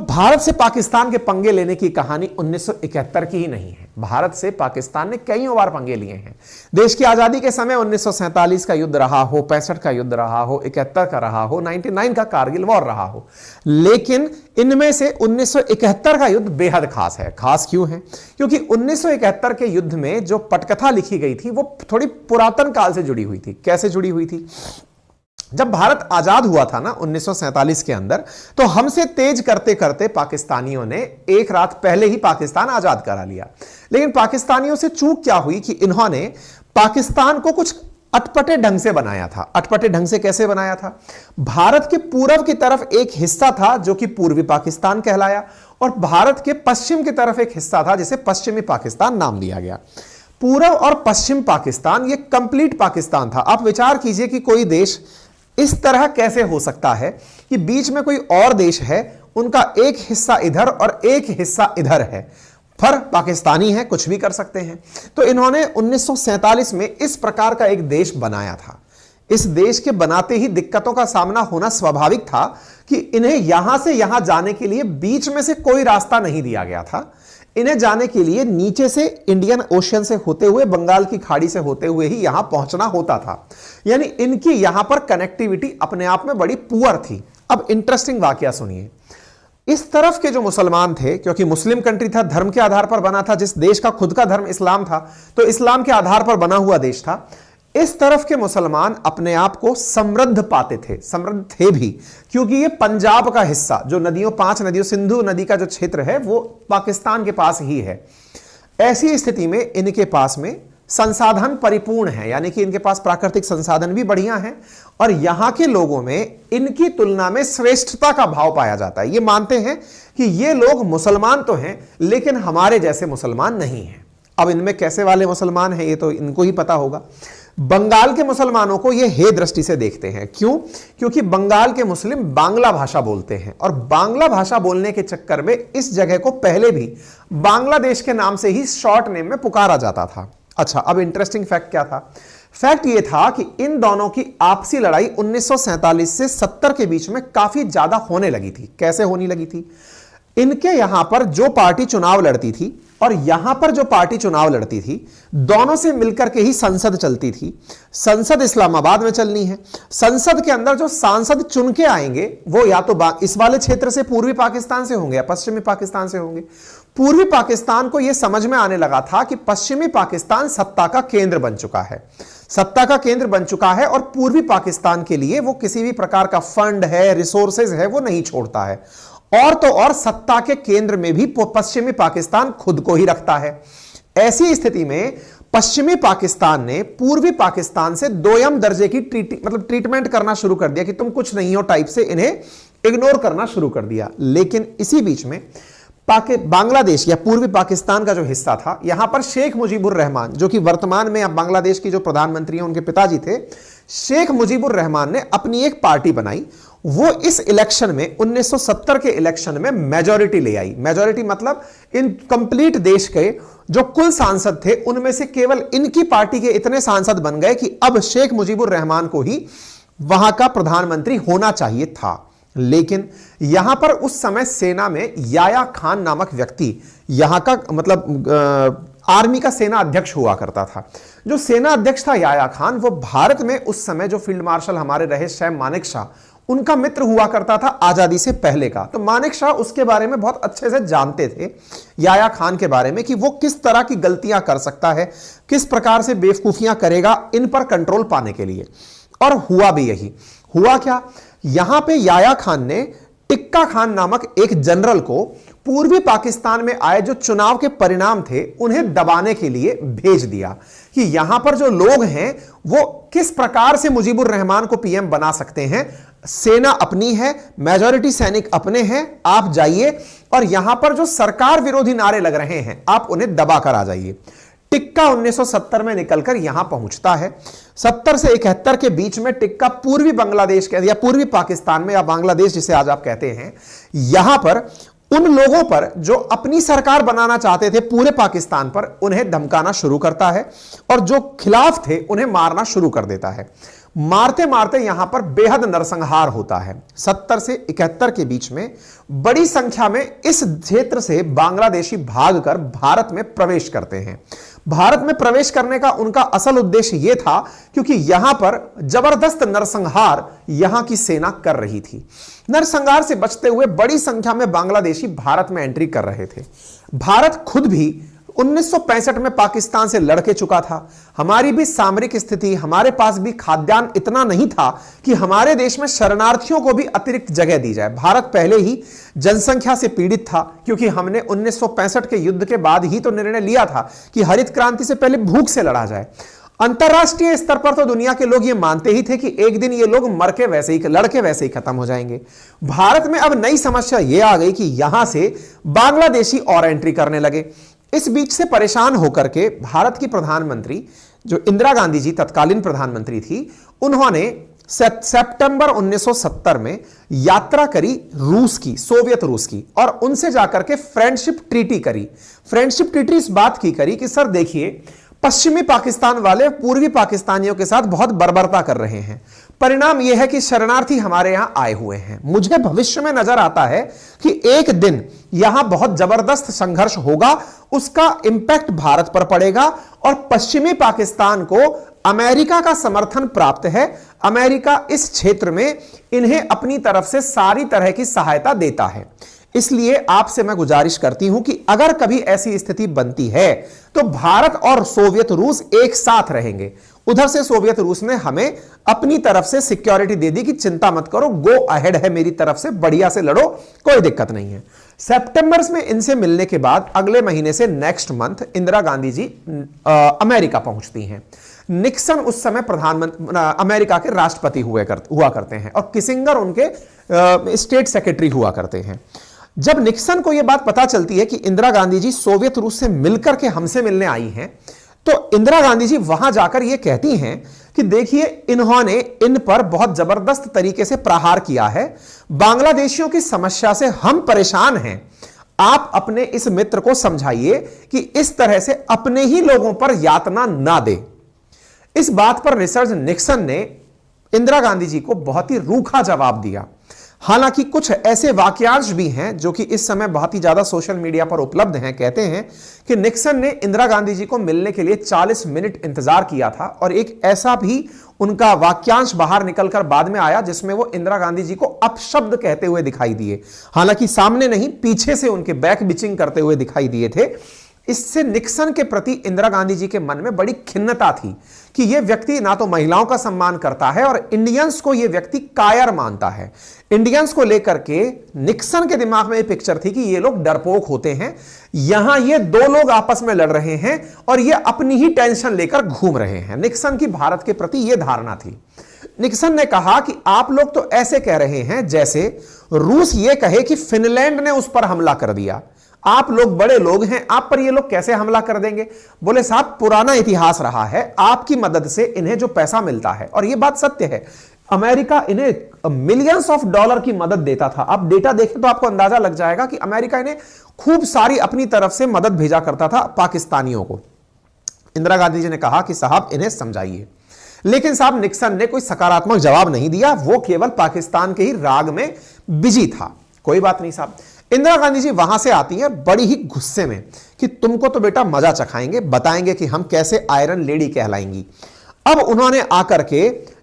भारत से पाकिस्तान के पंगे लेने की कहानी 1971 की ही नहीं है। भारत से पाकिस्तान ने कई बार पंगे लिए हैं। देश की आजादी के समय 1947 का युद्ध रहा हो, 65 का युद्ध रहा हो, 71 का रहा हो, 99 का कारगिल वॉर रहा हो, लेकिन इनमें से 1971 का युद्ध बेहद खास है। खास क्यों है? क्योंकि 1971 के युद्ध में जो पटकथा लिखी गई थी वो थोड़ी पुरातन काल से जुड़ी हुई थी। कैसे जुड़ी हुई थी? जब भारत आजाद हुआ था ना 1947 के अंदर, तो हमसे तेज करते करते पाकिस्तानियों ने एक रात पहले ही पाकिस्तान आजाद करा लिया। लेकिन पाकिस्तानियों से चूक क्या हुई कि इन्होंने पाकिस्तान को कुछ अटपटे ढंग से बनाया था। अटपटे ढंग से कैसे बनाया था? भारत के पूर्व की तरफ एक हिस्सा था जो कि पूर्वी पाकिस्तान कहलाया, और भारत के पश्चिम की तरफ एक हिस्सा था जिसे पश्चिमी पाकिस्तान नाम दिया गया। पूर्व और पश्चिम पाकिस्तान ये कंप्लीट पाकिस्तान था। आप विचार कीजिए कि कोई देश इस तरह कैसे हो सकता है कि बीच में कोई और देश है, उनका एक हिस्सा इधर और एक हिस्सा इधर है, फर्क पाकिस्तानी है, कुछ भी कर सकते हैं। तो इन्होंने 1947 में इस प्रकार का एक देश बनाया था। इस देश के बनाते ही दिक्कतों का सामना होना स्वाभाविक था कि इन्हें यहां से यहां जाने के लिए बीच में से कोई रास्ता नहीं दिया गया था। इन्हें जाने के लिए नीचे से इंडियन ओशियन से होते हुए, बंगाल की खाड़ी से होते हुए ही यहां पहुंचना होता था। यानी इनकी यहां पर कनेक्टिविटी अपने आप में बड़ी पुअर थी। अब इंटरेस्टिंग वाकया सुनिए। इस तरफ के जो मुसलमान थे, क्योंकि मुस्लिम कंट्री था, धर्म के आधार पर बना था, जिस देश का खुद का धर्म इस्लाम था, तो इस्लाम के आधार पर बना हुआ देश था। इस तरफ के मुसलमान अपने आप को समृद्ध पाते थे, समृद्ध थे भी, क्योंकि ये पंजाब का हिस्सा, जो नदियों, 5 नदियों, सिंधु नदी का जो क्षेत्र है वो पाकिस्तान के पास ही है। ऐसी स्थिति में इनके पास में संसाधन परिपूर्ण है, यानी कि इनके पास प्राकृतिक संसाधन भी बढ़िया हैं, और यहां के लोगों में इनकी तुलना में श्रेष्ठता का भाव पाया जाता है। ये मानते हैं कि ये लोग मुसलमान तो हैं लेकिन हमारे जैसे मुसलमान नहीं हैं। अब इनमें कैसे वाले मुसलमान हैं ये तो इनको ही पता होगा। बंगाल के मुसलमानों को ये हे दृष्टि से देखते हैं। क्यों? क्योंकि बंगाल के मुस्लिम बांग्ला भाषा बोलते हैं, और बांग्ला भाषा बोलने के चक्कर में इस जगह को पहले भी बांग्लादेश के नाम से ही शॉर्ट नेम में पुकारा जाता था। अच्छा, अब इंटरेस्टिंग फैक्ट क्या था? फैक्ट यह था कि इन दोनों की आपसी लड़ाई 1947 से 70 के बीच में काफी ज्यादा होने लगी थी। कैसे होने लगी थी? इनके यहां पर जो पार्टी चुनाव लड़ती थी और यहां पर जो पार्टी चुनाव लड़ती थी, दोनों से मिलकर के ही संसद चलती थी। संसद इस्लामाबाद में चलनी है। संसद के अंदर जो सांसद चुन के आएंगे वो या तो इस वाले क्षेत्र से, पूर्वी पाकिस्तान से होंगे या पश्चिमी पाकिस्तान से होंगे। पूर्वी पाकिस्तान को यह समझ में आने लगा था कि पश्चिमी पाकिस्तान सत्ता का केंद्र बन चुका है, सत्ता का केंद्र बन चुका है, और पूर्वी पाकिस्तान के लिए वो किसी भी प्रकार का फंड है, रिसोर्सेज है, वो नहीं छोड़ता है। और तो और सत्ता के केंद्र में भी पश्चिमी पाकिस्तान खुद को ही रखता है। ऐसी स्थिति में पश्चिमी पाकिस्तान ने पूर्वी पाकिस्तान से दोयम दर्जे की ट्रीटमेंट करना शुरू कर दिया कि तुम कुछ नहीं हो टाइप से इन्हें इग्नोर करना शुरू कर दिया। लेकिन इसी बीच में बांग्लादेश या पूर्वी पाकिस्तान का जो हिस्सा था, यहां पर शेख मुजीबुर रहमान, जो कि वर्तमान में अब बांग्लादेश की जो प्रधानमंत्री हैं उनके पिताजी थे, शेख मुजीबुर रहमान ने अपनी एक पार्टी बनाई। वो इस इलेक्शन में 1970 के इलेक्शन में मेजॉरिटी ले आई। मेजॉरिटी मतलब इन कंप्लीट देश के जो कुल सांसद थे उनमें से केवल इनकी पार्टी के इतने सांसद बन गए कि अब शेख मुजीबुर रहमान को ही वहां का प्रधानमंत्री होना चाहिए था। लेकिन यहां पर उस समय सेना में याया खान नामक व्यक्ति, यहां का मतलब आर्मी का सेना अध्यक्ष हुआ करता था। जो सेना अध्यक्ष था याया खान, वो भारत में उस समय जो फील्ड मार्शल हमारे रहे सैम मानेकशॉ, उनका मित्र हुआ करता था आजादी से पहले का। तो मानेकशॉ उसके बारे में बहुत अच्छे से जानते थे, याया खान के बारे में, कि वो किस तरह की गलतियां कर सकता है, किस प्रकार से बेवकूफियां करेगा इन पर कंट्रोल पाने के लिए। और हुआ भी यही। हुआ क्या? यहां पे याया खान ने टिक्का खान नामक एक जनरल को पूर्वी पाकिस्तान में आए जो चुनाव के परिणाम थे उन्हें दबाने के लिए भेज दिया कि यहां पर जो लोग हैं वो किस प्रकार से मुजीबुर रहमान को पीएम बना सकते हैं। सेना अपनी है, मेजॉरिटी सैनिक अपने हैं, आप जाइए और यहां पर जो सरकार विरोधी नारे लग रहे हैं आप उन्हें दबा कर आ जाइए। टिक्का 1970 में निकलकर यहां पहुंचता है। 70 से 71 के बीच में टिक्का पूर्वी बांग्लादेश के या पूर्वी पाकिस्तान में, या बांग्लादेश जिसे आज आप कहते हैं, यहां पर उन लोगों पर जो अपनी सरकार बनाना चाहते थे पूरे पाकिस्तान पर, उन्हें धमकाना शुरू करता है और जो खिलाफ थे उन्हें मारना शुरू कर देता है। मारते मारते यहां पर बेहद नरसंहार होता है। 70 से 71 के बीच में बड़ी संख्या में इस क्षेत्र से बांग्लादेशी भागकर भारत में प्रवेश करते हैं। भारत में प्रवेश करने का उनका असल उद्देश्य यह था क्योंकि यहां पर जबरदस्त नरसंहार यहां की सेना कर रही थी। नरसंहार से बचते हुए बड़ी संख्या में बांग्लादेशी भारत में एंट्री कर रहे थे। भारत खुद भी 1965 में पाकिस्तान से लड़ के चुका था। हमारी भी सामरिक स्थिति, हमारे पास भी खाद्यान्न इतना नहीं था कि हमारे देश में शरणार्थियों को भी अतिरिक्त जगह दी जाए। भारत पहले ही जनसंख्या से पीड़ित था क्योंकि हमने 1965 के युद्ध के बाद ही तो निर्णय लिया था कि हरित क्रांति से पहले भूख से लड़ा जाए। अंतरराष्ट्रीय स्तर पर तो दुनिया के लोग ये मानते ही थे कि एक दिन ये लोग मर के वैसे ही लड़के वैसे ही खत्म हो जाएंगे। भारत में अब नई समस्या ये आ गई कि यहां से बांग्लादेशी और एंट्री करने लगे। इस बीच से परेशान होकर के भारत की प्रधानमंत्री जो इंदिरा गांधी जी तत्कालीन प्रधानमंत्री थी, उन्होंने सितंबर 1970 में यात्रा करी रूस की, सोवियत रूस की, और उनसे जाकर के फ्रेंडशिप ट्रीटी करी। फ्रेंडशिप ट्रीटी इस बात की करी कि सर देखिए, पश्चिमी पाकिस्तान वाले पूर्वी पाकिस्तानियों के साथ बहुत बर्बरता कर रहे हैं। परिणाम यह है कि शरणार्थी हमारे यहां आए हुए हैं। मुझे भविष्य में नजर आता है कि एक दिन यहां बहुत जबरदस्त संघर्ष होगा, उसका इंपैक्ट भारत पर पड़ेगा और पश्चिमी पाकिस्तान को अमेरिका का समर्थन प्राप्त है। अमेरिका इस क्षेत्र में इन्हें अपनी तरफ से सारी तरह की सहायता देता है। इसलिए आपसे मैं गुजारिश करती हूं कि अगर कभी ऐसी स्थिति बनती है तो भारत और सोवियत रूस एक साथ रहेंगे। उधर से सोवियत रूस ने हमें अपनी तरफ से सिक्योरिटी दे दी कि चिंता मत करो, गो अहेड है मेरी तरफ से, बढ़िया से लड़ो, कोई दिक्कत नहीं है। सितंबर में इनसे मिलने के बाद अगले महीने से next month Indira Gandhi ji America पहुंचती हैं। निक्सन उस समय प्रधानमंत्री अमेरिका के राष्ट्रपति हुआ करते हैं और किसिंगर उनके स्टेट सेक्रेटरी हुआ करते हैं। जब निक्सन को यह बात पता चलती है कि इंदिरा गांधी जी सोवियत रूस से मिलकर के हमसे मिलने आई हैं, तो इंदिरा गांधी जी वहां जाकर यह कहती हैं कि देखिए, इन्होंने इन पर बहुत जबरदस्त तरीके से प्रहार किया है। बांग्लादेशियों की समस्या से हम परेशान हैं। आप अपने इस मित्र को समझाइए कि इस तरह से अपने ही लोगों पर यातना ना दे। इस बात पर रिचर्ड निक्सन ने इंदिरा गांधी जी को बहुत ही रूखा जवाब दिया। हालांकि कुछ ऐसे वाक्यांश भी हैं जो कि इस समय बहुत ही ज्यादा सोशल मीडिया पर उपलब्ध हैं। कहते हैं कि निक्सन ने इंदिरा गांधी जी को मिलने के लिए 40 मिनट इंतजार किया था और एक ऐसा भी उनका वाक्यांश बाहर निकलकर बाद में आया जिसमें वो इंदिरा गांधी जी को अपशब्द कहते हुए दिखाई दिए। हालांकि सामने नहीं, पीछे से उनके बैक बिचिंग करते हुए दिखाई दिए थे। इससे निक्सन के प्रति इंदिरा गांधी जी के मन में बड़ी खिन्नता थी कि यह व्यक्ति ना तो महिलाओं का सम्मान करता है और इंडियंस को यह व्यक्ति कायर मानता है। इंडियंस को लेकर के निक्सन के दिमाग में यह पिक्चर थी कि ये लोग डरपोक होते हैं, यहां ये दो लोग आपस में लड़ रहे हैं और ये अपनी ही टेंशन लेकर घूम रहे हैं। निक्सन की भारत के प्रति यह धारणा थी। निक्सन ने कहा कि आप लोग तो ऐसे कह रहे हैं जैसे रूस ये कहे कि फिनलैंड ने उस पर हमला कर दिया। आप लोग बड़े लोग हैं, आप पर ये लोग कैसे हमला कर देंगे? बोले साहब, पुराना इतिहास रहा है, आपकी मदद से इन्हें जो पैसा मिलता है, और ये बात सत्य है, अमेरिका इन्हें मिलियंस ऑफ डॉलर की मदद देता था। आप डेटा देखें तो आपको अंदाजा लग जाएगा कि अमेरिका इन्हें खूब सारी अपनी तरफ से मदद भेजा करता था पाकिस्तानियों को। इंदिरा गांधी जी ने कहा कि साहब इन्हें समझाइए, लेकिन साहब निक्सन ने कोई सकारात्मक जवाब नहीं दिया। वो केवल पाकिस्तान के ही राग में बिजी था। कोई बात नहीं साहब। इंदिरा गांधी जी वहां से आती हैं बड़ी ही गुस्से में कि तुमको तो बेटा मजा चखाएंगे, बताएंगे कि हम कैसे आयरन लेडी कहलाएंगी। अब उन्होंने आकर के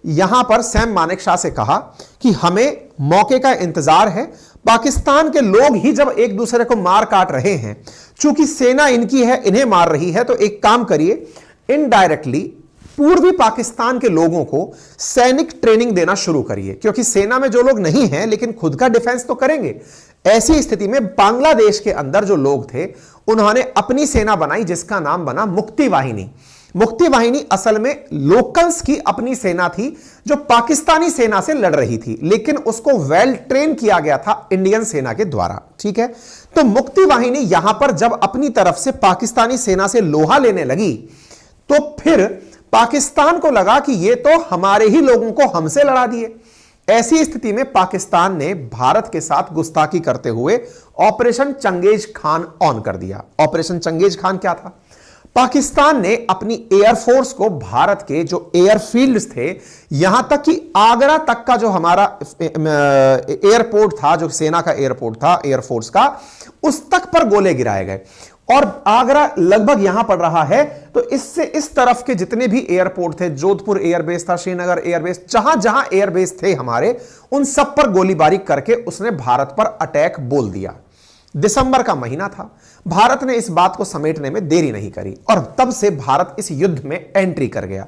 यहां पर सैम मानेकशॉ से कहा कि हमें मौके का इंतजार है। पाकिस्तान के लोग ही जब एक दूसरे को मार काट रहे हैं, चूंकि सेना इनकी है, इन्हें मार रही है, तो एक काम करिए, इनडायरेक्टली पूर्वी पाकिस्तान के लोगों को सैनिक ट्रेनिंग देना शुरू करिए, क्योंकि सेना में जो लोग नहीं हैं लेकिन खुद का डिफेंस तो करेंगे। ऐसी स्थिति में बांग्लादेश के अंदर जो लोग थे उन्होंने अपनी सेना बनाई जिसका नाम बना मुक्ति वाहिनी। मुक्ति वाहिनी असल में लोकल्स की अपनी सेना थी जो पाकिस्तानी सेना से लड़ रही थी, लेकिन उसको वेल ट्रेन किया गया था इंडियन सेना के द्वारा। ठीक है, तो मुक्ति वाहिनी यहां पर जब अपनी तरफ से पाकिस्तानी सेना से लोहा लेने लगी तो फिर पाकिस्तान को लगा कि ये तो हमारे ही लोगों को हमसे लड़ा दिए। ऐसी स्थिति में पाकिस्तान ने भारत के साथ गुस्ताखी करते हुए ऑपरेशन चंगेज खान ऑन कर दिया। ऑपरेशन चंगेज खान क्या था? पाकिस्तान ने अपनी एयरफोर्स को भारत के जो एयरफील्ड्स थे, यहां तक कि आगरा तक का जो हमारा एयरपोर्ट था, जो सेना का एयरपोर्ट था एयरफोर्स का, उस तक पर गोले गिराए गए। और आगरा लगभग यहां पड़ रहा है, तो इससे इस तरफ के जितने भी एयरपोर्ट थे, जोधपुर एयरबेस था, श्रीनगर एयरबेस, जहां जहां एयरबेस थे हमारे, उन सब पर गोलीबारी करके उसने भारत पर अटैक बोल दिया। दिसंबर का महीना था, भारत ने इस बात को समेटने में देरी नहीं करी और तब से भारत इस युद्ध में एंट्री कर गया।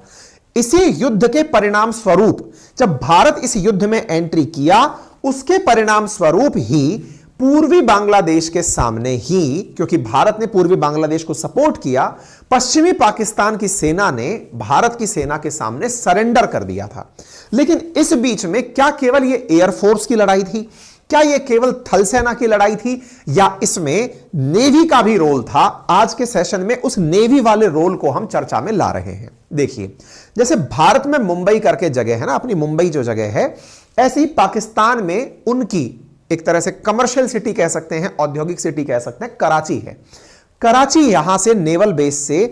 इसी युद्ध के परिणाम स्वरूप, जब भारत इस युद्ध में एंट्री किया, उसके परिणाम स्वरूप ही पूर्वी बांग्लादेश के सामने ही, क्योंकि भारत ने पूर्वी बांग्लादेश को सपोर्ट किया, पश्चिमी पाकिस्तान की सेना ने भारत की सेना के सामने सरेंडर कर दिया था। लेकिन इस बीच में क्या केवल यह एयरफोर्स की लड़ाई थी? क्या यह केवल थल सेना की लड़ाई थी, या इसमें नेवी का भी रोल था? आज के सेशन में उस नेवी वाले रोल को हम चर्चा में ला रहे हैं। देखिए, जैसे भारत में मुंबई करके जगह है ना, अपनी मुंबई जो जगह है, ऐसे ही पाकिस्तान में उनकी एक तरह से कमर्शियल सिटी कह सकते हैं, औद्योगिक सिटी कह सकते हैं, कराची है। कराची यहां से नेवल बेस से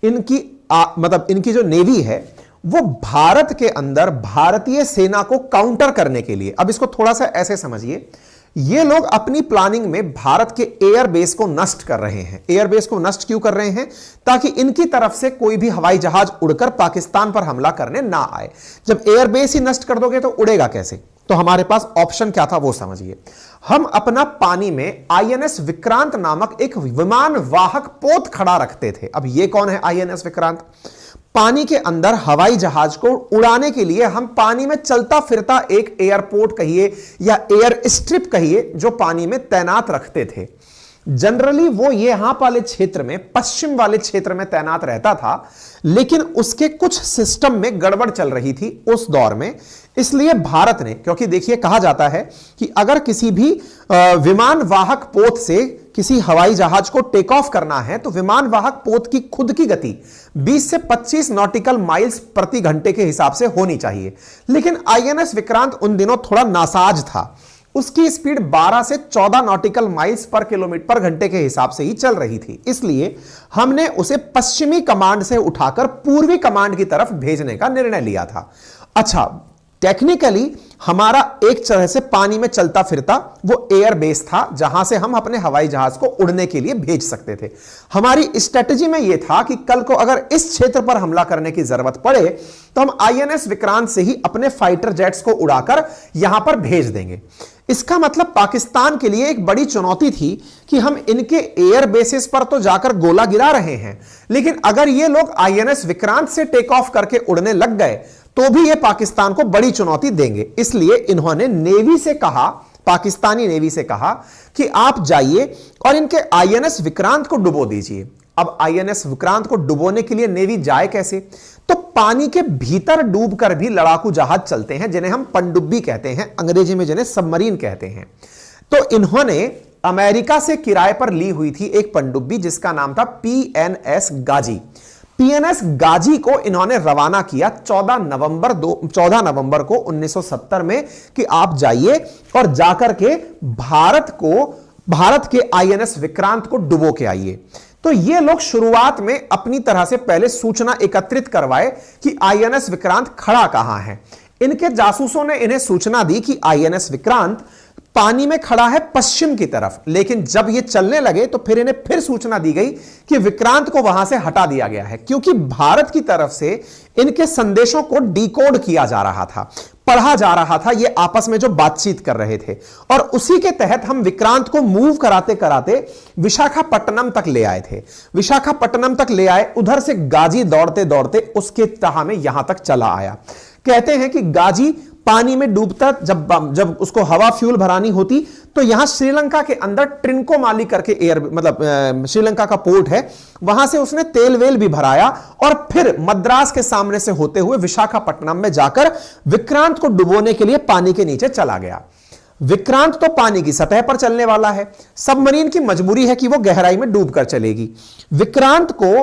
इनकी मतलब इनकी जो नेवी है वो भारत के अंदर भारतीय सेना को काउंटर करने के लिए, अब इसको थोड़ा सा ऐसे समझिए, ये लोग अपनी प्लानिंग में भारत के एयरबेस को नष्ट कर रहे हैं। एयरबेस को नष्ट क्यों कर रहे हैं? ताकि इनकी तरफ से कोई भी हवाई जहाज उड़कर पाकिस्तान पर हमला करने ना आए। जब एयरबेस ही नष्ट कर दोगे तो उड़ेगा कैसे? तो हमारे पास ऑप्शन क्या था वो समझिए। हम अपना पानी में आईएनएस विक्रांत नामक एक विमान वाहक पोत खड़ा रखते थे। अब ये कौन है आईएनएस विक्रांत? पानी के अंदर हवाई जहाज को उड़ाने के लिए हम पानी में चलता फिरता एक एयरपोर्ट कहिए या एयर स्ट्रिप कहिए, जो पानी में तैनात रखते थे। जनरली वो यहां वाले क्षेत्र में, पश्चिम वाले क्षेत्र में तैनात रहता था, लेकिन उसके कुछ सिस्टम में गड़बड़ चल रही थी उस दौर में। इसलिए भारत ने, क्योंकि देखिए कहा जाता है कि अगर किसी भी विमान वाहक पोत से किसी हवाई जहाज को टेक ऑफ करना है तो विमान वाहक पोत की खुद की गति 20 से 25 नॉटिकल माइल्स प्रति घंटे के हिसाब से होनी चाहिए। लेकिन आईएनएस विक्रांत उन दिनों थोड़ा नासाज था, उसकी स्पीड 12 से 14 नॉटिकल माइल्स पर किलोमीटर पर घंटे के हिसाब से ही चल रही थी। इसलिए हमने उसे पश्चिमी कमांड से उठाकर पूर्वी कमांड की तरफ भेजने का निर्णय लिया था। अच्छा, टेक्निकली हमारा एक तरह से पानी में चलता फिरता वो एयरबेस था, जहां से हम अपने हवाई जहाज को उड़ने के लिए भेज सकते थे। हमारी स्ट्रेटजी में यह था कि कल को अगर इस क्षेत्र पर हमला करने की जरूरत पड़े तो हम आईएनएस विक्रांत से ही अपने फाइटर जेट्स को उड़ाकर यहां पर भेज देंगे। इसका मतलब पाकिस्तान के लिए एक बड़ी चुनौती थी कि हम इनके एयर बेसिस पर तो जाकर गोला गिरा रहे हैं, लेकिन अगर ये लोग आईएनएस विक्रांत से टेक ऑफ करके उड़ने लग गए तो भी ये पाकिस्तान को बड़ी चुनौती देंगे। इसलिए इन्होंने नेवी से कहा, पाकिस्तानी नेवी से कहा कि आप जाइए और इनके आईएनएस विक्रांत को डुबो दीजिए। अब आईएनएस विक्रांत को डुबोने के लिए नेवी जाए कैसे? तो पानी के भीतर डूबकर भी लड़ाकू जहाज चलते हैं, जिन्हें हम पनडुब्बी कहते हैं, अंग्रेजी में जिन्हें सबमरीन कहते हैं। तो इन्होंने अमेरिका से किराए पर ली हुई थी एक पनडुब्बी जिसका नाम था पीएनएस गाजी। पीएनएस गाजी को इन्होंने रवाना किया 14 नवंबर को 1970 में कि आप जाइए और जाकर के भारत के आईएनएस विक्रांत को डुबो के आइए। तो ये लोग शुरुआत में अपनी तरह से पहले सूचना एकत्रित करवाए कि आईएनएस विक्रांत खड़ा कहां है। इनके जासूसों ने इन्हें सूचना दी कि आईएनएस विक्रांत पानी में खड़ा है पश्चिम की तरफ, लेकिन जब ये चलने लगे तो फिर इन्हें फिर सूचना दी गई कि विक्रांत को वहां से हटा दिया गया है, क्योंकि भारत की तरफ से इनके संदेशों को डिकोड किया जा रहा था, पढ़ा जा रहा था, ये आपस में जो बातचीत कर रहे थे। और उसी के तहत हम विक्रांत को मूव कराते कराते विशाखापट्टनम तक ले आए थे। विशाखापट्टनम तक ले आए, उधर से गाजी दौड़ते दौड़ते उसके तह में यहां तक चला आया। कहते हैं कि गाजी पानी में डूबता, जब उसको हवा फ्यूल भरानी होती तो यहां श्रीलंका के अंदर ट्रिंकोमाली करके श्रीलंका का पोर्ट है, वहां से उसने तेल वेल भी भराया और फिर मद्रास के सामने से होते हुए विशाखापट्टनम में जाकर विक्रांत को डुबोने के लिए पानी के नीचे चला गया। विक्रांत तो पानी की सतह पर चलने वाला है, सबमरीन की मजबूरी है कि वो गहराई में डूबकर चलेगी। विक्रांत को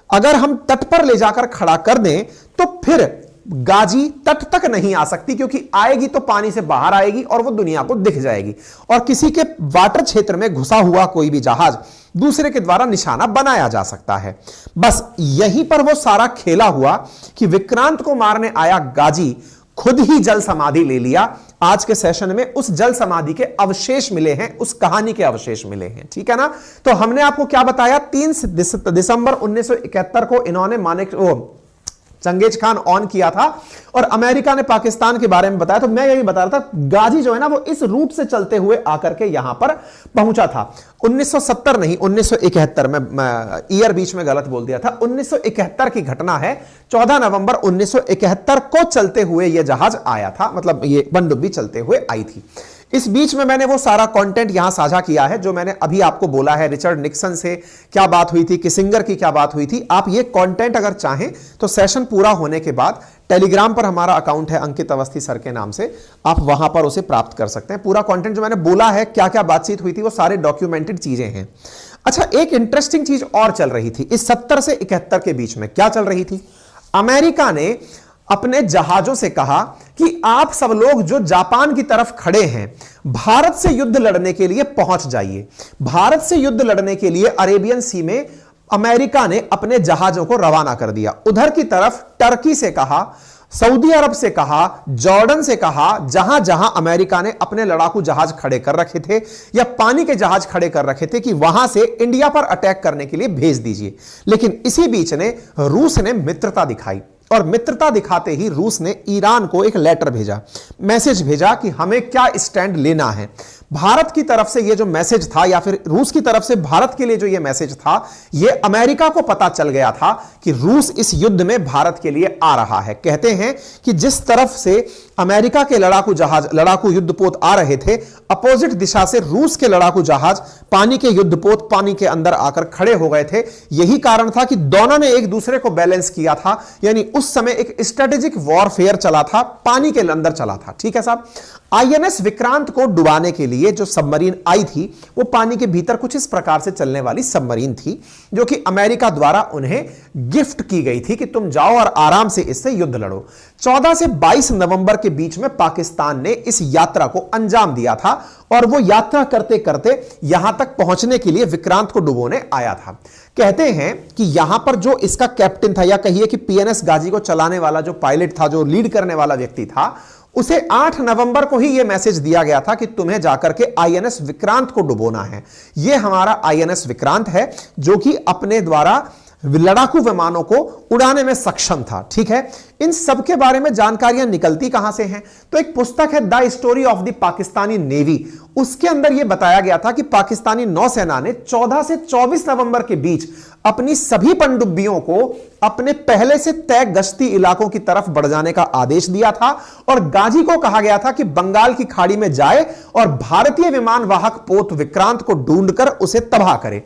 अगर हम तट पर ले जाकर खड़ा कर दें तो फिर गाजी तट तक नहीं आ सकती, क्योंकि आएगी तो पानी से बाहर आएगी और वो दुनिया को दिख जाएगी, और किसी के वाटर क्षेत्र में घुसा हुआ कोई भी जहाज दूसरे के द्वारा निशाना बनाया जा सकता है। बस यहीं पर वो सारा खेला हुआ कि विक्रांत को मारने आया गाजी खुद ही जल समाधि ले लिया। आज के सेशन में उस जल समाधि के अवशेष मिले हैं, उस कहानी के अवशेष मिले हैं, ठीक है ना। तो हमने आपको क्या बताया, 3 दिसंबर 1971 को इन्होंने चंगेज खान ऑन किया था और अमेरिका ने पाकिस्तान के बारे में बताया। तो मैं यही बता रहा था, गाजी जो है ना वो इस रूट से चलते हुए आकर के यहां पर पहुंचा था। 1970 नहीं, 1971 में ईयर बीच में गलत बोल दिया था। 1971 की घटना है, 14 नवंबर 1971 को चलते हुए यह जहाज आया था, मतलब ये पनडुब्बी चलते हुए आई थी। इस बीच में मैंने वो सारा कंटेंट यहां साझा किया है जो मैंने अभी आपको बोला है। रिचर्ड निक्सन से क्या बात हुई थी, किसिंगर की क्या बात हुई थी। आप ये कंटेंट अगर चाहें तो सेशन पूरा होने के बाद टेलीग्राम पर हमारा अकाउंट है अंकित अवस्थी सर के नाम से, आप वहां पर उसे प्राप्त कर सकते हैं। पूरा कंटेंट जो मैंने बोला है, क्या क्या बातचीत हुई थी, वो सारे डॉक्यूमेंटेड चीजें हैं। अच्छा, एक इंटरेस्टिंग चीज और चल रही थी इस 70 से 71 के बीच में। क्या चल रही थी, अमेरिका ने अपने जहाजों से कहा कि आप सब लोग जो जापान की तरफ खड़े हैं, भारत से युद्ध लड़ने के लिए पहुंच जाइए। भारत से युद्ध लड़ने के लिए अरेबियन सी में अमेरिका ने अपने जहाजों को रवाना कर दिया। उधर की तरफ टर्की से कहा, सऊदी अरब से कहा, जॉर्डन से कहा, जहां जहां अमेरिका ने अपने लड़ाकू जहाज खड़े कर रखे थे या पानी के जहाज खड़े कर रखे थे कि वहां से इंडिया पर अटैक करने के लिए भेज दीजिए। लेकिन इसी बीच ने रूस ने मित्रता दिखाई, और मित्रता दिखाते ही रूस ने ईरान को एक लेटर भेजा, मैसेज भेजा कि हमें क्या स्टैंड लेना है। भारत की तरफ से यह जो मैसेज था, या फिर रूस की तरफ से भारत के लिए जो यह मैसेज था, यह अमेरिका को पता चल गया था कि रूस इस युद्ध में भारत के लिए आ रहा है। कहते हैं कि जिस तरफ से अमेरिका के लड़ाकू जहाज, लड़ाकू युद्धपोत आ रहे थे, अपोजिट दिशा से रूस के लड़ाकू जहाज, पानी के युद्धपोत पानी के अंदर आकर खड़े हो गए थे। यही कारण था कि दोनों ने एक दूसरे को बैलेंस किया था, यानी उस समय एक स्ट्रेटेजिक वॉरफेयर चला था, पानी के अंदर चला था, ठीक है साहब। आईएनएस विक्रांत को डुबाने के लिए जो सबमरीन आई थी, वो पानी के भीतर कुछ इस प्रकार से चलने वाली सबमरीन थी, जो कि अमेरिका द्वारा उन्हें गिफ्ट की गई थी कि तुम जाओ और आराम से इससे युद्ध लड़ो। 14 से 22 नवंबर के बीच में पाकिस्तान ने इस यात्रा को अंजाम दिया था, और वो यात्रा करते करते यहां तक पहुंचने के लिए विक्रांत को डुबोने आया था। कहते हैं कि यहां पर जो इसका कैप्टन था, या कहिए कि पीएनएस गाजी को चलाने वाला जो पायलट था, जो लीड करने वाला व्यक्ति था, उसे 8 नवंबर को ही यह मैसेज दिया गया था कि तुम्हें जाकर के आईएनएस विक्रांत को डुबोना है। यह हमारा आईएनएस विक्रांत है, जो कि अपने द्वारा लड़ाकू विमानों को उड़ाने में सक्षम था, ठीक है। इन सब के बारे में जानकारियां निकलती कहां से हैं, तो एक पुस्तक है the story of the Pakistani navy, उसके अंदर यह बताया गया था कि पाकिस्तानी नौसेना ने 14 से 24 नवंबर के बीच अपनी सभी पनडुब्बियों को अपने पहले से तय गश्ती इलाकों की तरफ बढ़ जाने का आदेश दिया था, और गाजी को कहा गया था कि बंगाल की खाड़ी में जाए और भारतीय विमान वाहक पोत विक्रांत को ढूंढकर उसे तबाह करे।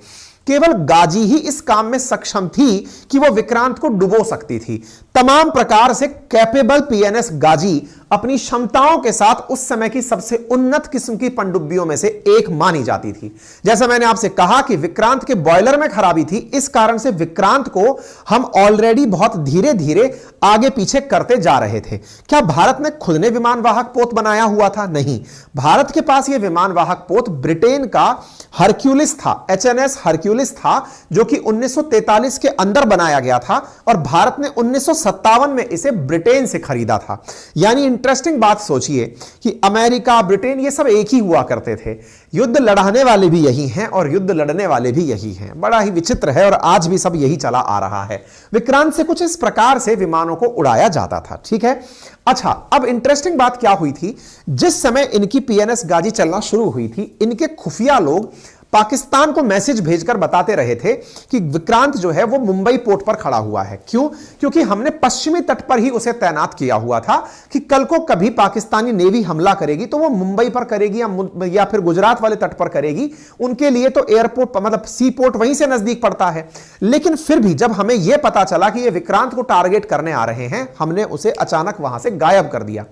केवल गाजी ही इस काम में सक्षम थी कि वह विक्रांत को डुबो सकती थी। तमाम प्रकार से कैपेबल पीएनएस गाजी अपनी क्षमताओं के साथ उस समय की सबसे उन्नत किस्म की पनडुब्बियों में से एक मानी जाती थी। जैसा मैंने आपसे कहा कि विक्रांत के बॉयलर में खराबी थी, इस कारण से विक्रांत को हम ऑलरेडी बहुत धीरे धीरे आगे पीछे करते जा रहे थे। क्या भारत ने खुद ने विमान वाहक पोत बनाया हुआ था? नहीं, भारत के पास यह विमान वाहक पोत ब्रिटेन का हरक्यूलिस था, एचएनएस हरक्यूलिस था, जो कि 1943 के अंदर बनाया गया था, और भारत ने 1957 में इसे ब्रिटेन से खरीदा था। यानी इंटरेस्टिंग बात सोचिए कि अमेरिका, ब्रिटेन, ये सब एक ही हुआ करते थे। युद्ध लड़ाने वाले भी यही हैं और युद्ध लड़ने वाले भी यही हैं। बड़ा ही विचित्र है, और आज भी सब यही चला आ रहा है। विक्रांत से कुछ इस प्रकार से विमानों को उड़ाया जाता था, ठीक है। अच्छा, अब इंटरेस्टिंग बात क्या हुई थी, जिस समय इनकी पीएनएस गाजी चलना शुरू हुई थी, इनके खुफिया लोग पाकिस्तान को मैसेज भेजकर बताते रहे थे कि विक्रांत जो है वो मुंबई पोर्ट पर खड़ा हुआ है। क्यों? क्योंकि हमने पश्चिमी तट पर ही उसे तैनात किया हुआ था कि कल को कभी पाकिस्तानी नेवी हमला करेगी तो वो मुंबई पर करेगी या फिर गुजरात वाले तट पर करेगी। उनके लिए तो एयरपोर्ट, मतलब सी पोर्ट वहीं से नजदीक पड़ता है। लेकिन फिर भी जब हमें यह पता चला कि ये विक्रांत को टारगेट करने आ रहे हैं, हमने उसे अचानक वहां से गायब कर दिया।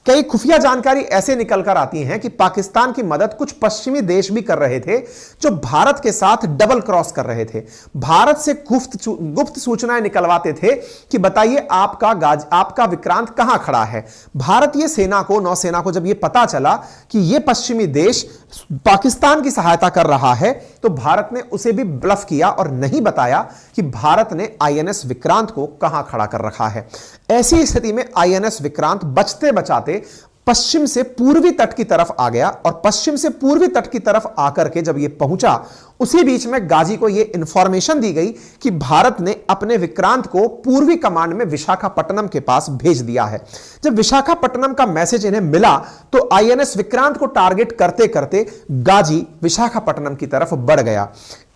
कई खुफिया जानकारी ऐसे निकल कर आती हैं कि पाकिस्तान की मदद कुछ पश्चिमी देश भी कर रहे थे जो भारत के साथ डबल क्रॉस कर रहे थे। भारत से गुप्त सूचनाएं निकलवाते थे कि बताइए आपका विक्रांत कहां खड़ा है। भारतीय सेना को, नौसेना को जब यह पता चला कि यह पश्चिमी देश पाकिस्तान की सहायता कर रहा है तो भारत ने उसे भी ब्लफ किया और नहीं बताया कि भारत ने आईएनएस विक्रांत को कहां खड़ा कर रखा है। ऐसी स्थिति में आईएनएस विक्रांत बचते बचाते पश्चिम से पूर्वी तट की तरफ आ गया और पश्चिम से पूर्वी तट की तरफ आकर के जब यह पहुंचा, उसी बीच में गाजी को यह इंफॉर्मेशन दी गई कि भारत ने अपने विक्रांत को पूर्वी कमांड में विशाखापट्टनम के पास भेज दिया है। जब विशाखापट्टनम का मैसेज इन्हें मिला तो आईएनएस विक्रांत को टारगेट करते करते गाजी विशाखापट्टनम की तरफ बढ़ गया।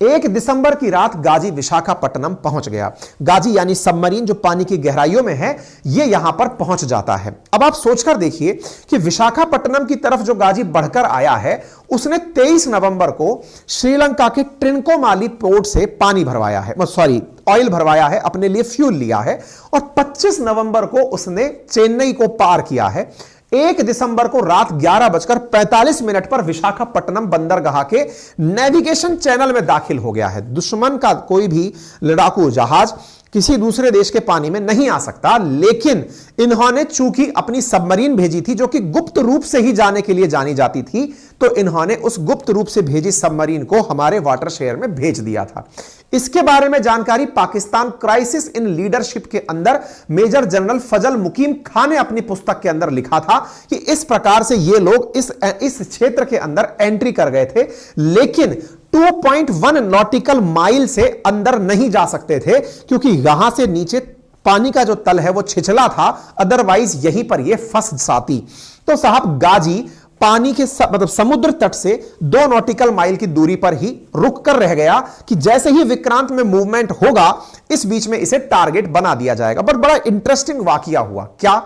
1 दिसंबर की रात गाजी विशाखापट्टनम पहुंच गया। गाजी यानी सबमरीन जो पानी की गहराइयों में है, यह यहां पर पहुंच जाता है। अब आप सोचकर देखिए कि विशाखापट्टनम की तरफ जो गाजी बढ़कर आया है, उसने 23 नवंबर को श्रीलंका के ट्रिनकोमाली पोर्ट से पानी भरवाया है, ऑयल भरवाया है, अपने लिए फ्यूल लिया है और 25 नवंबर को उसने चेन्नई को पार किया है। 1 दिसंबर को रात 11:45 पर विशाखापट्टनम बंदरगाह के नेविगेशन चैनल में दाखिल हो गया है। दुश्मन का कोई भी लड़ाकू जहाज किसी दूसरे देश के पानी में नहीं आ सकता, लेकिन इन्होंने चूंकि अपनी सबमरीन भेजी थी जो कि गुप्त रूप से ही जाने के लिए जानी जाती थी, तो इन्होंने उस गुप्त रूप से भेजी सबमरीन को हमारे वाटर शेयर में भेज दिया था। इसके बारे में जानकारी पाकिस्तान क्राइसिस इन लीडरशिप के अंदर मेजर जनरल फजल मुकीम खान ने अपनी पुस्तक के अंदर लिखा था कि इस प्रकार से ये लोग इस क्षेत्र के अंदर एंट्री कर गए थे, लेकिन 2.1 नॉटिकल माइल से अंदर नहीं जा सकते थे क्योंकि यहां से नीचे पानी का जो तल है वो छिछला था, अदरवाइज यहीं पर ये फंस जाती। तो साहब गाजी पानी के मतलब समुद्र तट से 2 नॉटिकल माइल की दूरी पर ही रुक कर रह गया कि जैसे ही विक्रांत में मूवमेंट होगा इस बीच में इसे टारगेट बना दिया जाएगा। बट बड़ा इंटरेस्टिंग वाकया हुआ। क्या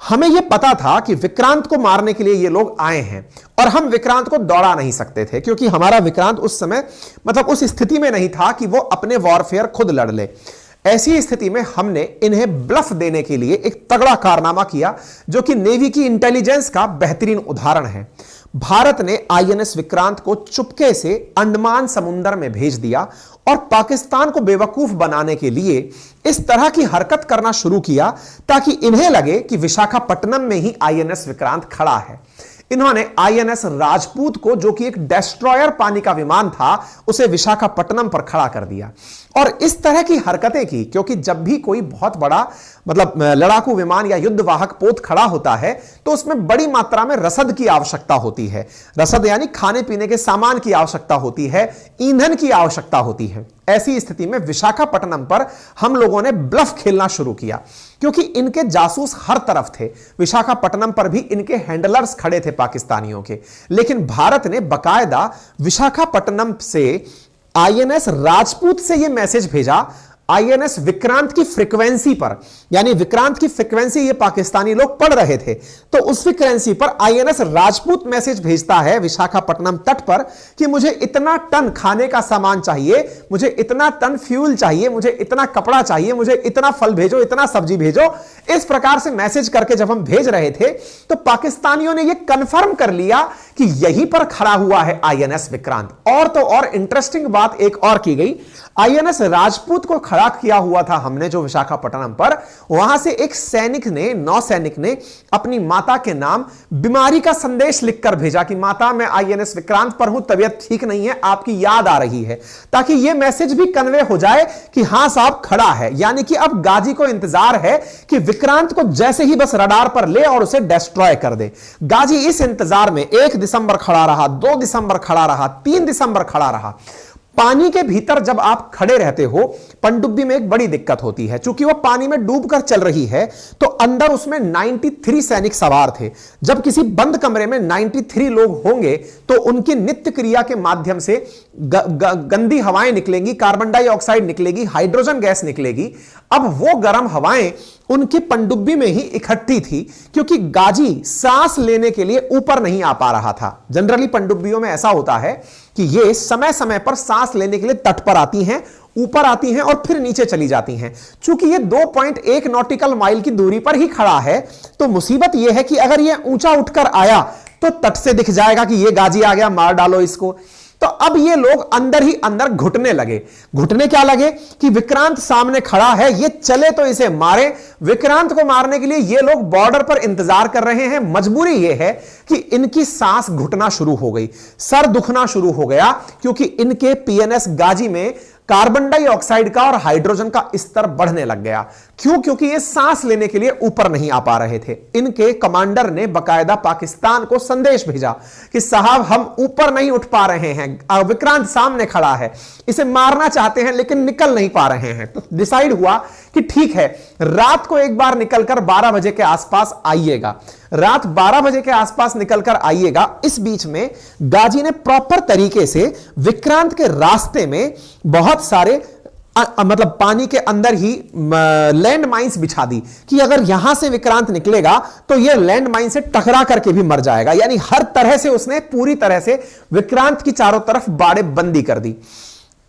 हमें यह पता था कि विक्रांत को मारने के लिए ये लोग आए हैं और हम विक्रांत को दौड़ा नहीं सकते थे क्योंकि हमारा विक्रांत उस समय मतलब उस स्थिति में नहीं था कि वो अपने वॉरफेयर खुद लड़ ले। ऐसी स्थिति में हमने इन्हें ब्लफ देने के लिए एक तगड़ा कारनामा किया जो कि नेवी की इंटेलिजेंस का बेहतरीन उदाहरण है। भारत ने आईएनएस विक्रांत को चुपके से अंडमान समुंदर में भेज दिया और पाकिस्तान को बेवकूफ बनाने के लिए इस तरह की हरकत करना शुरू किया ताकि इन्हें लगे कि विशाखापट्टनम में ही आईएनएस विक्रांत खड़ा है। इन्होंने आईएनएस राजपूत को, जो कि एक डेस्ट्रॉयर पानी का विमान था, उसे विशाखापट्टनम पर खड़ा कर दिया और इस तरह की हरकतें की क्योंकि जब भी कोई बहुत बड़ा मतलब लड़ाकू विमान या युद्धवाहक पोत खड़ा होता है तो उसमें बड़ी मात्रा में रसद की आवश्यकता होती है। रसद यानी खाने पीने के सामान की आवश्यकता होती है, ईंधन की आवश्यकता होती है। ऐसी स्थिति में विशाखापट्टनम पर हम लोगों ने ब्लफ खेलना शुरू किया क्योंकि इनके जासूस हर तरफ थे। विशाखापट्टनम पर भी इनके हैंडलर्स खड़े थे पाकिस्तानियों के, लेकिन भारत ने बकायदा विशाखापट्टनम से आईएनएस राजपूत से यह मैसेज भेजा आईएनएस विक्रांत की फ्रीक्वेंसी पर, यानी विक्रांत की फ्रीक्वेंसी ये पाकिस्तानी लोग पढ़ रहे थे, तो उस फ्रीक्वेंसी पर आईएनएस राजपूत मैसेज भेजता है विशाखापट्टनम तट पर कि मुझे इतना टन खाने का सामान चाहिए, मुझे इतना टन फ्यूल चाहिए, मुझे इतना कपड़ा चाहिए, मुझे इतना फल भेजो, इतना सब्जी भेजो। इस प्रकार से मैसेज करके जब हम भेज रहे थे तो पाकिस्तानियों ने यह कंफर्म कर लिया कि यहीं पर खड़ा हुआ है आईएनएस विक्रांत। और तो और इंटरेस्टिंग बात एक और की गई, आईएनएस राजपूत को खड़ा किया हुआ था हमने जो विशाखापट्टनम पर, वहां से एक सैनिक ने, नौसैनिक ने अपनी माता के नाम बीमारी का संदेश लिखकर भेजा कि माता मैं आईएनएस विक्रांत पर हूं, तबीयत ठीक नहीं है, आपकी याद आ रही है, ताकि यह मैसेज भी कन्वे हो जाए कि हां साहब खड़ा है। यानी कि अब गाजी को इंतजार है कि विक्रांत को जैसे ही बस रडार पर ले और उसे डिस्ट्रॉय कर दे। गाजी इस इंतजार में 1 दिसंबर खड़ा रहा, 2 दिसंबर खड़ा रहा, 3 दिसंबर खड़ा रहा। पानी के भीतर जब आप खड़े रहते हो, पनडुब्बी में एक बड़ी दिक्कत होती है, चूंकि वह पानी में डूबकर चल रही है तो अंदर उसमें 93 सैनिक सवार थे। जब किसी बंद कमरे में 93 लोग होंगे तो उनकी नित्य क्रिया के माध्यम से गंदी हवाएं निकलेंगी, कार्बन डाइऑक्साइड निकलेगी, हाइड्रोजन गैस निकलेगी। अब वो गर्म हवाएं उनकी पनडुब्बी में ही इकट्ठी थी क्योंकि गाजी सांस लेने के लिए ऊपर नहीं आ पा रहा था। जनरली पनडुब्बियों में ऐसा होता है कि ये समय समय पर सांस लेने के लिए तट पर आती हैं, ऊपर आती हैं और फिर नीचे चली जाती हैं। चूंकि ये 2.1 नॉटिकल माइल की दूरी पर ही खड़ा है, तो मुसीबत यह है कि अगर ये ऊंचा उठकर आया तो तट से दिख जाएगा कि ये गाजी आ गया, मार डालो इसको। तो अब ये लोग अंदर ही अंदर घुटने लगे। घुटने क्या लगे कि विक्रांत सामने खड़ा है, ये चले तो इसे मारे। विक्रांत को मारने के लिए ये लोग बॉर्डर पर इंतजार कर रहे हैं। मजबूरी ये है कि इनकी सांस घुटना शुरू हो गई, सर दुखना शुरू हो गया, क्योंकि इनके पीएनएस गाजी में कार्बन डाइऑक्साइड का और हाइड्रोजन का स्तर बढ़ने लग गया। क्यों? क्योंकि ये सांस लेने के लिए ऊपर नहीं आ पा रहे थे। इनके कमांडर ने बकायदा पाकिस्तान को संदेश भेजा कि साहब हम ऊपर नहीं उठ पा रहे हैं, विक्रांत सामने खड़ा है, इसे मारना चाहते हैं लेकिन निकल नहीं पा रहे हैं। तो डिसाइड हुआ कि ठीक है, रात को एक बार निकलकर 12 बजे के आसपास आइएगा, रात 12 बजे के आसपास निकलकर आइएगा। इस बीच में गाजी ने प्रॉपर तरीके से विक्रांत के रास्ते में बहुत सारे मतलब पानी के अंदर ही लैंड माइंस बिछा दी कि अगर यहां से विक्रांत निकलेगा तो यह लैंड माइन से टकरा करके भी मर जाएगा। यानी हर तरह से उसने पूरी तरह से विक्रांत की चारों तरफ बाड़े बंदी कर दी।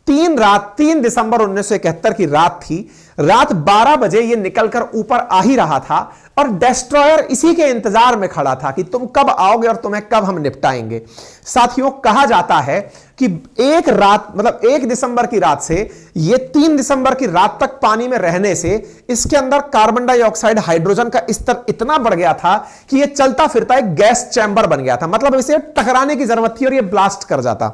3 दिसंबर 1971 की रात थी। रात 12 बजे यह निकलकर ऊपर आ ही रहा था और डेस्ट्रॉयर इसी के इंतजार में खड़ा था कि तुम कब आओगे और तुम्हें कब हम निपटाएंगे। साथियों, कहा जाता है कि एक रात मतलब 1 दिसंबर की रात से यह 3 दिसंबर की रात तक पानी में रहने से इसके अंदर कार्बन डाइऑक्साइड, हाइड्रोजन का स्तर इतना बढ़ गया था कि यह चलता फिरता एक गैस चैंबर बन गया था। मतलब इसे टकराने की जरूरत थी और यह ब्लास्ट कर जाता।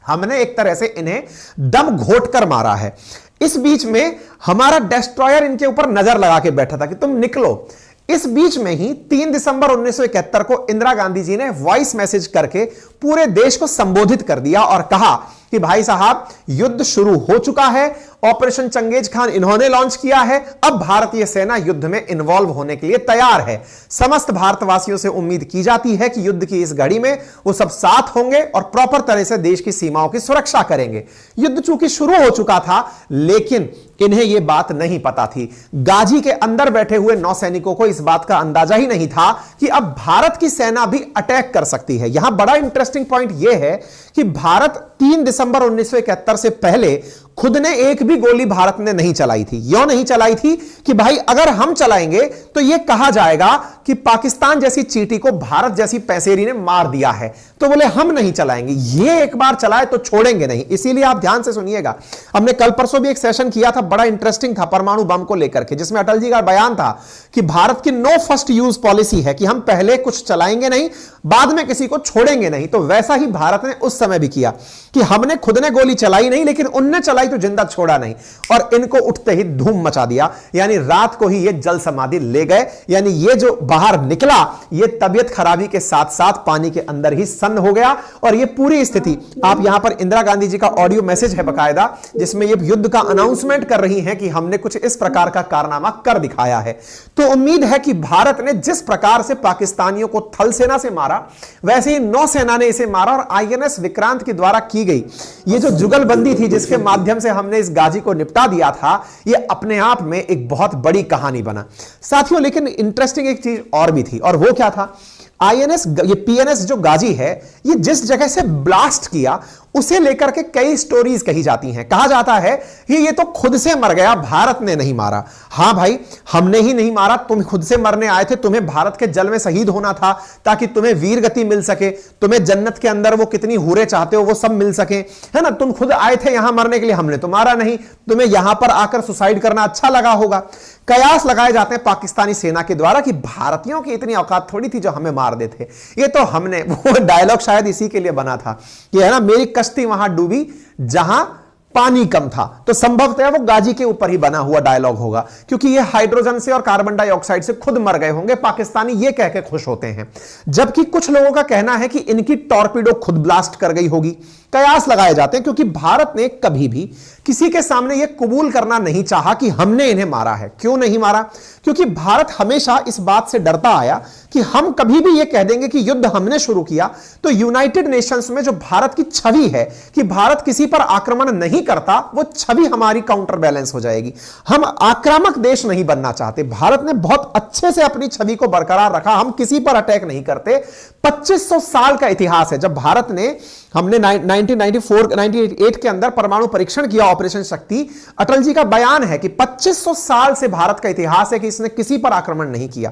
हमने एक तरह से इन्हें दम घोट कर मारा है। इस बीच में हमारा डेस्ट्रॉयर इनके ऊपर नजर लगा के बैठा था कि तुम निकलो। इस बीच में ही 3 दिसंबर 1971 को इंदिरा गांधी जी ने वॉइस मैसेज करके पूरे देश को संबोधित कर दिया और कहा कि भाई साहब, युद्ध शुरू हो चुका है। ऑपरेशन चंगेज खान इन्होंने लॉन्च किया है। अब भारतीय सेना युद्ध में इन्वॉल्व होने के लिए तैयार है। समस्त भारतवासियों से उम्मीद की जाती है कि युद्ध की इस घड़ी में वो सब साथ होंगे और प्रॉपर तरह से देश की सीमाओं की सुरक्षा करेंगे। युद्ध चूंकि शुरू हो चुका था, लेकिन इन्हें यह बात नहीं पता थी। गाजी के अंदर बैठे हुए नौसैनिकों को इस बात का अंदाजा ही नहीं था कि अब भारत की सेना भी अटैक कर सकती है। यहां बड़ा इंटरेस्टिंग पॉइंट यह है कि भारत 3 दिसंबर 1971 से पहले खुद ने एक भी गोली भारत ने नहीं चलाई थी। क्यों नहीं चलाई थी? कि भाई अगर हम चलाएंगे तो यह कहा जाएगा कि पाकिस्तान जैसी चींटी को भारत जैसी पैसेरी ने मार दिया है, तो बोले हम नहीं चलाएंगे। ये एक बार चलाए तो छोड़ेंगे नहीं। इसीलिए आप ध्यान से सुनिएगा। हमने कल परसों भी एक सेशन किया था, बड़ा इंटरेस्टिंग था, परमाणु बम को लेकर के, जिसमें अटल जी का बयान था कि भारत की नो फर्स्ट यूज पॉलिसी है कि हम पहले कुछ चलाएंगे नहीं, बाद में किसी को छोड़ेंगे नहीं। तो वैसा ही भारत ने उस समय भी किया कि हमने खुद ने गोली चलाई नहीं, लेकिन उनने चलाई तो जिंदा छोड़ा नहीं और इनको उठते ही धूम मचा दिया। यानी रात को ही ये जल समाधि ले गए। यानी ये जो बाहर निकला, ये तबियत खराबी के साथ साथ पानी के अंदर ही सन्न हो गया। और ये पूरी स्थिति, आप यहां पर इंदिरा गांधी जी का ऑडियो मैसेज है बकायदा, जिसमें ये युद्ध का अनाउंसमेंट कर रही हैं कि हमने कुछ इस प्रकार का कारनामा कर दिखाया है। तो उम्मीद है कि भारत ने जिस प्रकार से पाकिस्तानियों को थल सेना से मारा, वैसे ही नौसेना ने इसे मारा। और आईएनएस विक्रांत के द्वारा की गई ये जो जुगलबंदी थी, जिसके माध्यम से हमने इस गाजी को निपटा दिया था, ये अपने आप में एक बहुत बड़ी कहानी बना साथियों। लेकिन इंटरेस्टिंग एक चीज और भी थी, और वो क्या था? आईएनएस, ये पीएनएस जो गाजी है, ये जिस जगह से ब्लास्ट किया उसे लेकर के कई स्टोरीज कही जाती हैं। कहा जाता है कि ये तो खुद से मर गया, भारत ने नहीं मारा। हां भाई, हमने ही नहीं मारा, तुम खुद से मरने आए थे। तुम्हें भारत के जल में शहीद होना था ताकि तुम्हें वीर गति मिल सके, तुम्हें जन्नत के अंदर वो कितनी हूरें चाहते हो वो सब मिल सके, है ना। तुम खुद आए थे यहां मरने के लिए, हमने तो मारा नहीं। तुम्हें यहां पर आकर सुसाइड करना अच्छा लगा होगा। कयास लगाए जाते हैं पाकिस्तानी सेना के द्वारा कि भारतीयों की इतनी औकात थोड़ी थी जो हमें मार देते। ये तो हमने, वो डायलॉग शायद इसी के लिए बना था कि है ना, मेरी कश्ती वहां डूबी जहां पानी कम था। तो संभवतः वो गाजी के ऊपर ही बना हुआ डायलॉग होगा, क्योंकि ये हाइड्रोजन से और कार्बन डाइऑक्साइड से खुद मर गए होंगे। पाकिस्तानी ये कह के खुश होते हैं। जबकि कुछ लोगों का कहना है कि इनकी टॉर्पीडो खुद ब्लास्ट कर गई होगी। कयास लगाए जाते हैं, क्योंकि भारत ने कभी भी किसी के सामने यह कबूल करना नहीं चाहा कि हमने इन्हें मारा है। क्यों नहीं मारा? क्योंकि भारत हमेशा इस बात से डरता आया कि हम कभी भी यह कह देंगे कि युद्ध हमने शुरू किया तो यूनाइटेड नेशंस में जो भारत की छवि है कि भारत किसी पर आक्रमण नहीं करता वो छवि हमारी काउंटर बैलेंस हो जाएगी। हम आक्रामक देश नहीं बनना चाहते। भारत ने बहुत अच्छे से अपनी छवि को बरकरार रखा, हम किसी पर अटैक नहीं करते। 2500 साल का इतिहास है। जब भारत ने हमने 1994-98 के अंदर परमाणु परीक्षण किया, ऑपरेशन शक्ति, अटल जी का बयान है कि 2500 साल से भारत का इतिहास है कि इसने किसी पर आक्रमण नहीं किया।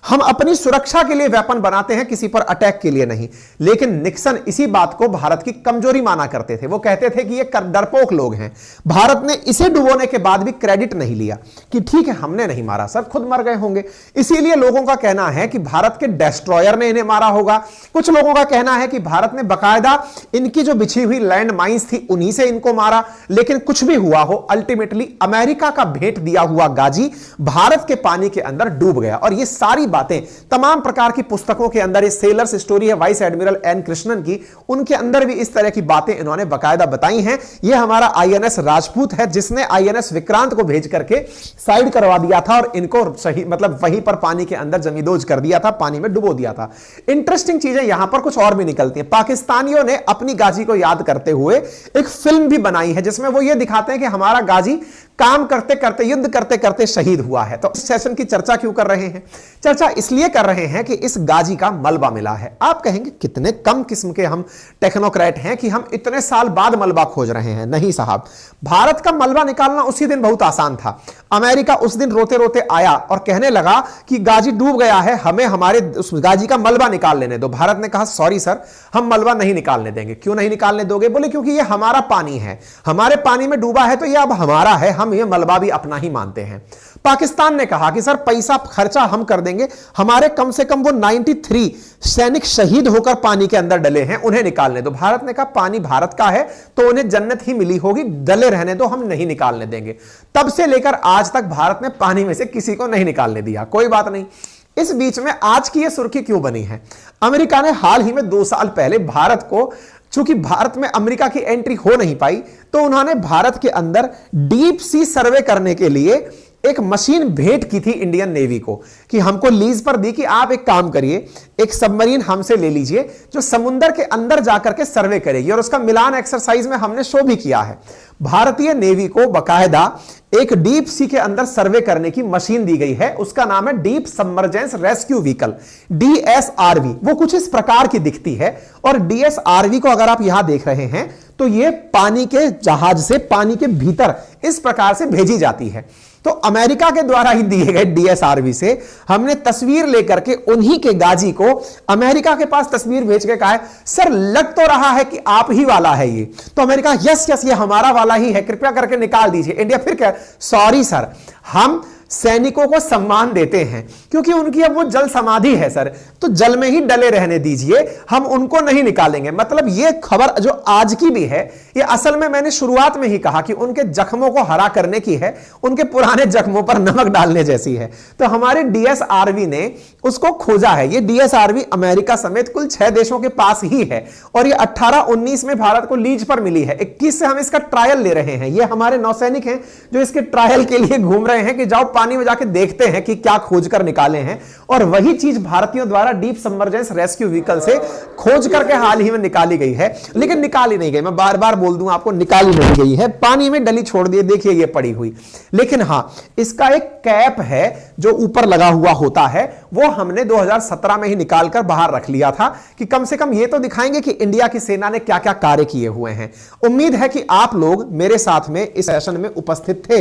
हम अपनी सुरक्षा के लिए वेपन बनाते हैं, किसी पर अटैक के लिए नहीं। लेकिन निक्सन इसी बात को भारत की कमजोरी माना करते थे। वो कहते थे कि ये डरपोक लोग हैं। भारत ने इसे डुबोने के बाद भी क्रेडिट नहीं लिया कि ठीक है हमने नहीं मारा सर, खुद मर गए होंगे। इसीलिए लोगों का कहना है कि भारत के डेस्ट्रॉयर ने इन्हें मारा होगा। कुछ लोगों का कहना है कि भारत ने बकायदा इनकी जो बिछी हुई लैंड माइंस थी उन्हीं से इनको मारा। लेकिन कुछ भी हुआ हो, अल्टीमेटली अमेरिका का भेंट दिया हुआ गाजी भारत के पानी के अंदर डूब गया। और ये सारी बातें तमाम प्रकार की पुस्तकों के अंदर, ये सेलर्स स्टोरी है वाइस एडमिरल एन कृष्णन की, उनके अंदर भी इस तरह की बातें इन्होंने बकायदा बताई हैं। ये हमारा आईएनएस राजपूत है जिसने आईएनएस विक्रांत को भेज करके साइड करवा दिया था और इनको सही मतलब वहीं पर पानी के अंदर जमींदोज कर दिया था, पानी में डुबो दिया था। इंटरेस्टिंग चीजें यहां पर कुछ और भी निकलती हैं। पाकिस्तानियों ने अपनी गाजी को याद करते हुए एक फिल्म भी बनाई है जिसमें वो ये दिखाते हैं कि हमारा गाजी काम करते करते, युद्ध करते करते शहीद हुआ है। तो इस सेशन की चर्चा क्यों कर रहे हैं? चर्चा इसलिए कर रहे हैं कि इस गाजी का मलबा मिला है। आप कहेंगे कितने कम किस्म के हम टेक्नोक्रेट हैं कि हम इतने साल बाद मलबा खोज रहे हैं। नहीं साहब, भारत का मलबा निकालना उसी दिन बहुत आसान था। अमेरिका उस दिन रोते रोते आया और कहने लगा कि गाजी डूब गया है, हमें हमारे उस गाजी का मलबा निकाल लेने दो। भारत ने कहा सॉरी सर, हम मलबा नहीं निकालने देंगे। क्यों नहीं निकालने दोगे? बोले क्योंकि ये हमारा पानी है, हमारे पानी में डूबा है तो ये अब हमारा है, हम ये मलबा भी अपना ही मानते हैं। पाकिस्तान ने कहा कि सर पैसा खर्चा हम कर देंगे, हमारे कम से कम वो 93 सैनिक शहीद होकर पानी के अंदर डले हैं, उन्हें निकालने दो। भारत ने कहा पानी भारत का है तो उन्हें जन्नत ही मिली होगी, डले रहने दो, हम नहीं निकालने देंगे। तब से लेकर आज तक भारत ने पानी में से किसी को नहीं निकालने दिया। कोई बात नहीं। इस बीच में आज की यह सुर्खी क्यों बनी है? अमेरिका ने हाल ही में 2 साल पहले भारत को, चूंकि भारत में अमेरिका की एंट्री हो नहीं पाई, तो उन्होंने भारत के अंदर डीप सी सर्वे करने के लिए एक मशीन भेंट की थी इंडियन नेवी को, कि हमको लीज पर दी कि आप एक काम करिए, एक सबमरीन हमसे ले लीजिए जो समुद्र के अंदर जाकर के सर्वे करेगी। और उसका मिलान एक्सरसाइज में हमने शो भी किया है। भारतीय नेवी को बकायदा एक डीप सी के अंदर सर्वे करने की मशीन दी गई है, उसका नाम है deep submergence rescue vehicle, DSRV. वो कुछ इस प्रकार की दिखती है। और डीएसआरवी को अगर आप यहां देख रहे हैं तो ये पानी के जहाज से पानी के भीतर इस प्रकार से भेजी जाती है। तो अमेरिका के द्वारा ही दिए गए डीएसआरवी से हमने तस्वीर लेकर के उन्हीं के गाजी को अमेरिका के पास तस्वीर भेज के कहा है सर लग तो रहा है कि आप ही वाला है ये। तो अमेरिका यस यस ये हमारा वाला ही है, कृपया करके निकाल दीजिए। इंडिया फिर क्या, सॉरी सर, हम सैनिकों को सम्मान देते हैं क्योंकि उनकी अब वो जल समाधि है सर, तो जल में ही डले रहने दीजिए, हम उनको नहीं निकालेंगे। मतलब ये खबर जो आज की भी है, ये असल में मैंने शुरुआत में ही कहा कि उनके जख्मों को हरा करने की है, उनके पुराने जख्मों पर नमक डालने जैसी है। तो हमारे डीएसआरवी ने उसको खोजा है। ये डीएसआरवी अमेरिका समेत कुल 6 देशों के पास ही है और ये 18-19 में भारत को लीज पर मिली है। 21 से हम इसका ट्रायल ले रहे हैं। ये हमारे नौसैनिक हैं जो इसके ट्रायल के लिए घूम रहे हैं कि जाओ पानी में जाके देखते हैं कि क्या खोज कर निकाले हैं। और वही चीज भारतीयों द्वारा डीप सबमर्जेंस रेस्क्यू व्हीकल से खोज करके हाल ही में निकाली गई है। लेकिन निकाली नहीं गई, मैं बार बार बोल दूं आपको, निकाली नहीं गई है, पानी में डली छोड़ दिए, देखिए ये पड़ी हुई। लेकिन हां, इसका एक कैप है जो ऊपर लगा हुआ होता है, वो हमने 2017 में ही निकालकर बाहर रख लिया था कि कम से कम ये तो दिखाएंगे कि इंडिया की सेना ने क्या क्या कार्य किए हुए हैं। उम्मीद है कि आप लोग मेरे साथ में इस सेशन में उपस्थित थे।